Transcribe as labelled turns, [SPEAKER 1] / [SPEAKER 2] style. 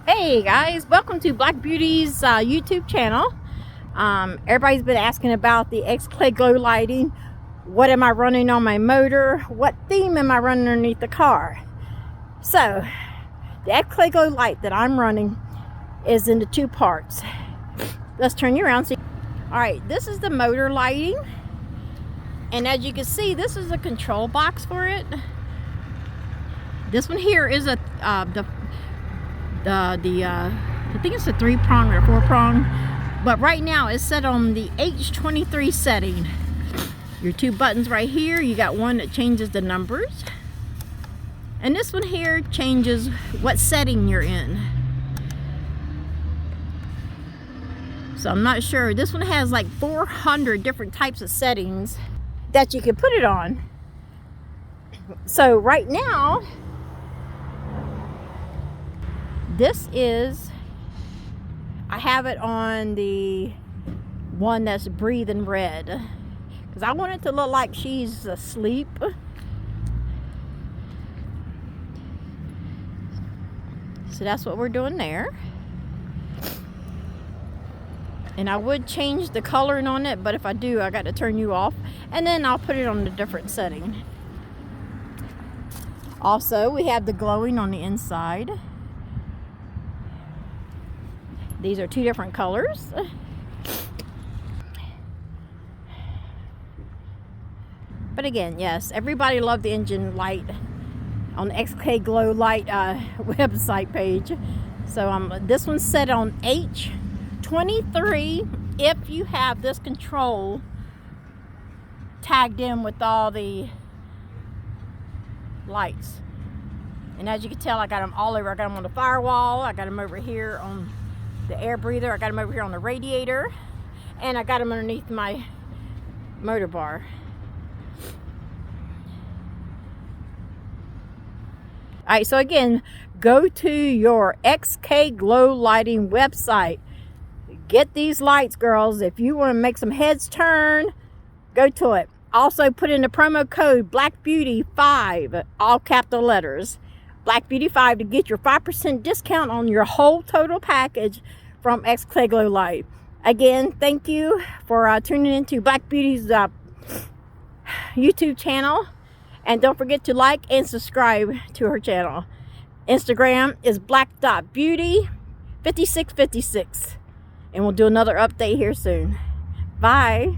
[SPEAKER 1] Hey guys, welcome to Black Beauty's YouTube channel. Everybody's been asking about the XKGLOW lighting. What am I running on my motor? What theme am I running underneath the car? So, the XKGLOW light that I'm running is into two parts. Let's turn you around. Alright, this is the motor lighting. And as you can see, this is a control box for it. This one here is a I think it's a 3-prong or 4-prong, but right now it's set on the H23 setting. Your two buttons right here, you got one that changes the numbers, and this one here changes what setting you're in. So I'm not sure. This one has like 400 different types of settings that you can put it on. So right now, I have it on the one that's breathing red because I want it to look like she's asleep. So that's what we're doing there. And I would change the coloring on it, but if I do, I got to turn you off, and then I'll put it on a different setting. Also, we have the glowing on the inside. These are two different colors. But again, yes, everybody loved the engine light on the XKGLOW light website page. So this one's set on H23 if you have this control tagged in with all the lights. And as you can tell, I got them all over. I got them on the firewall, I got them over here on the air breather, I got them over here on the radiator, and I got them underneath my motor bar. Alright, so again, go to your XKGLOW lighting website. Get these lights, girls. If you want to make some heads turn, go to it. Also put in the promo code BLACKBEAUTY5, all capital letters. BLACKBEAUTY5 to get your 5% discount on your whole total package from XKGLOW Light. Again, thank you for tuning into Black Beauty's YouTube channel. And don't forget to like and subscribe to her channel. Instagram is black.beauty5656. And we'll do another update here soon. Bye.